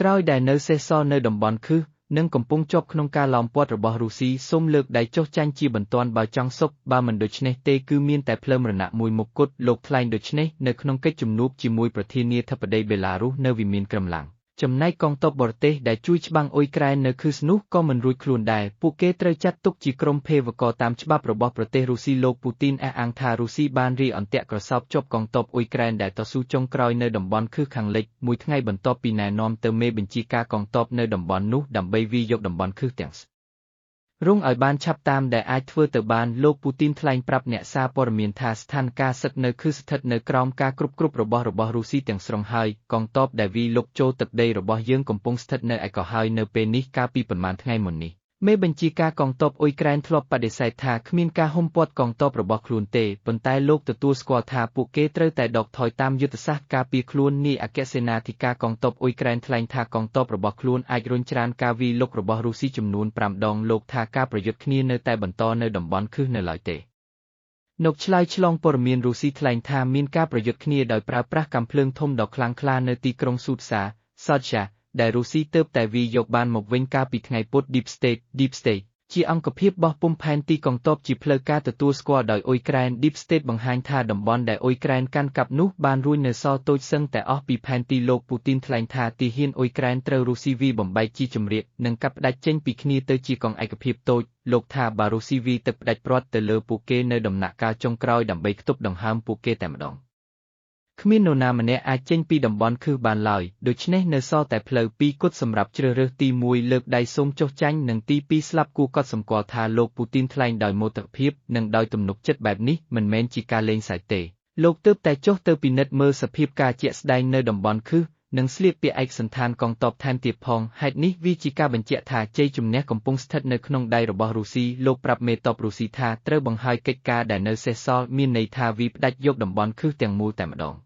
ក្រោយដែលនៅសេសសល់នៅតំបន់ខឹសនិងកំពុងជាប់ក្នុងការឡោមព័ទ្ធរបស់រុស្ស៊ីសូមលើកដៃចុះចាញ់ជាបន្ទាន់បើចង់សុខបើមិនដូច្នេះទេគឺមានតែភ្លើងរណៈមួយមុខគត់លោកថ្លែងដូច្នេះនៅក្នុងកិច្ចជំនួបជាមួយប្រធានាធិបតីបេឡារុសនៅវិមានក្រំឡាំងចំណែកកងទ័ពបរទេសដែលជួយច្បាំងអ៊ុយក្រែននៅខឹសនោះក៏មិនរួចខ្លួនដែរពួកគេត្រូវចាត់ទុកជាក្រុមភេរវករតាមច្បាប់របស់ប្រទេសរុស្ស៊ីលោកពូទីនអះអាងថារុស្ស៊ីបានរាយអន្ទាក់ក្រសោបជាប់កងទ័ពអ៊ុយក្រែនដែលតស៊ូចុងក្រោយនៅតំបន់ខឹសខាងលិចមួយថ្ងៃបន្ទាប់ពីណែនាំទៅមេបញ្ជាការកងទ័ពនៅតំបន់នោះដើម្បីវាយយកតំបន់ខឹសទាំងរុងឲ្យបានឆាប់តាមដែលអាចធ្វើទៅបានលោកពូទីនថ្លែងប្រាប់អ្នកសារព័ត៌មានថាស្ថានភាពសឹកនៅខឹសស្ថិតនៅក្រោមការគ្រប់គ្រងរបស់រុស្ស៊ីទាំងស្រុងហើយកងទ័ពដែលវាយលុកចូលទឹកដីរបស់យើងកំពុងស្ថិតនៅឯកោហើយនៅពេលនេះកាលពីប៉ុន្មានថ្ងៃមុននេះមេបញ្ជាការកងទ័ពអ៊ុយក្រែនធ្លាប់បដិសេធថាគ្មានការហ៊ុមព័ទ្ធកងទ័ពរបស់ខ្លួនទេប៉ុន្តែលោកទទួលស្គាល់ថាពួកគេត្រូវតែដកថយតាមយុទ្ធសាស្ត្រការពារខ្លួននាយអគ្គសេនាធិការកងទ័ពអ៊ុយក្រែនថ្លែងថាកងទ័ពរបស់ខ្លួនអាចរុញច្រានការវាយលុករបស់រុស្ស៊ីចំនួន5ដងលោកថាការប្រយុទ្ធគ្នានៅតែបន្តនៅតំបន់ខឹសនៅឡើយទេនៅឆ្លើយឆ្លងព័ត៌មានរុស្ស៊ីថ្លែងថាមានការប្រយុទ្ធគ្នាដោយប្រើប្រាស់កាំភ្លើងធំដ៏ខ្លាំងក្លានៅទីក្រុងស៊ូតសាសាជាដែលរុស្ស៊ីទើបតែវាយយកបានមកវិញកាលពីថ្ងៃពុធ Deep State ជាអង្គភាពបោះពុម្ពផែនទីកងទ័ពជាផ្លូវការទទួលស្គាល់ដោយអ៊ុយក្រែន Deep State បង្ហាញថាតំបន់ដែលអ៊ុយក្រែនកាន់កាប់នោះបានរួញនៅសល់តូចសឹងតែអស់ពីផែនទីលោកពូទីនថ្លែងថាទីហ៊ានអ៊ុយក្រែនត្រូវរុស្ស៊ីវាយបំបែកជាចម្រៀកនិងកាត់ផ្តាច់ចេញពីគ្នាទៅជាកងឯកភាពតូចលោកថាបើរុស្ស៊ីវាយទឹកផ្តាច់ព្រាត់ទៅលើពួកគេនៅដំណាក់កាលចុងក្រោយដើម្បីខ្ទប់ដង្ហើមពួកគេតែម្ដងគ្មាននរណាម្នាក់អាចចេញពីតំបន់ខឹសបានឡើយដូច្នេះនៅសល់តែផ្លូវពីរគត់សម្រាប់ជ្រើសរើសទី1លើកដៃសូមចុះចាញ់និងទី2ស្លាប់គួរកត់សម្គាល់ថាលោកពូទីនថ្លែងដោយមោទកភាពនិងដោយទំនុកចិត្តបែបនេះមិនមែនជាការលេងសើចទេលោកទើបតែចុះទៅពិនិត្យមើលសភាពការជាក់ស្ដែងនៅតំបន់ខឹសនិងស្លៀកពាក់ឯកសណ្ឋានកងទ័ពថែមទៀតផងហេតុនេះវាជាការបញ្ជាក់ថាជ័យជំនះកំពុងស្ថិតនៅក្នុងដៃរបស់រុស្ស៊ីលោកប្រាប់មេទ័ពរុស្ស៊ីថាត្រូវបង្ហើយកិច្ចការដែលនៅសេសសល់មានន័យថាវាផ្ដាច់យកតំបន់ខឹសទាំងមូលតែម្ដង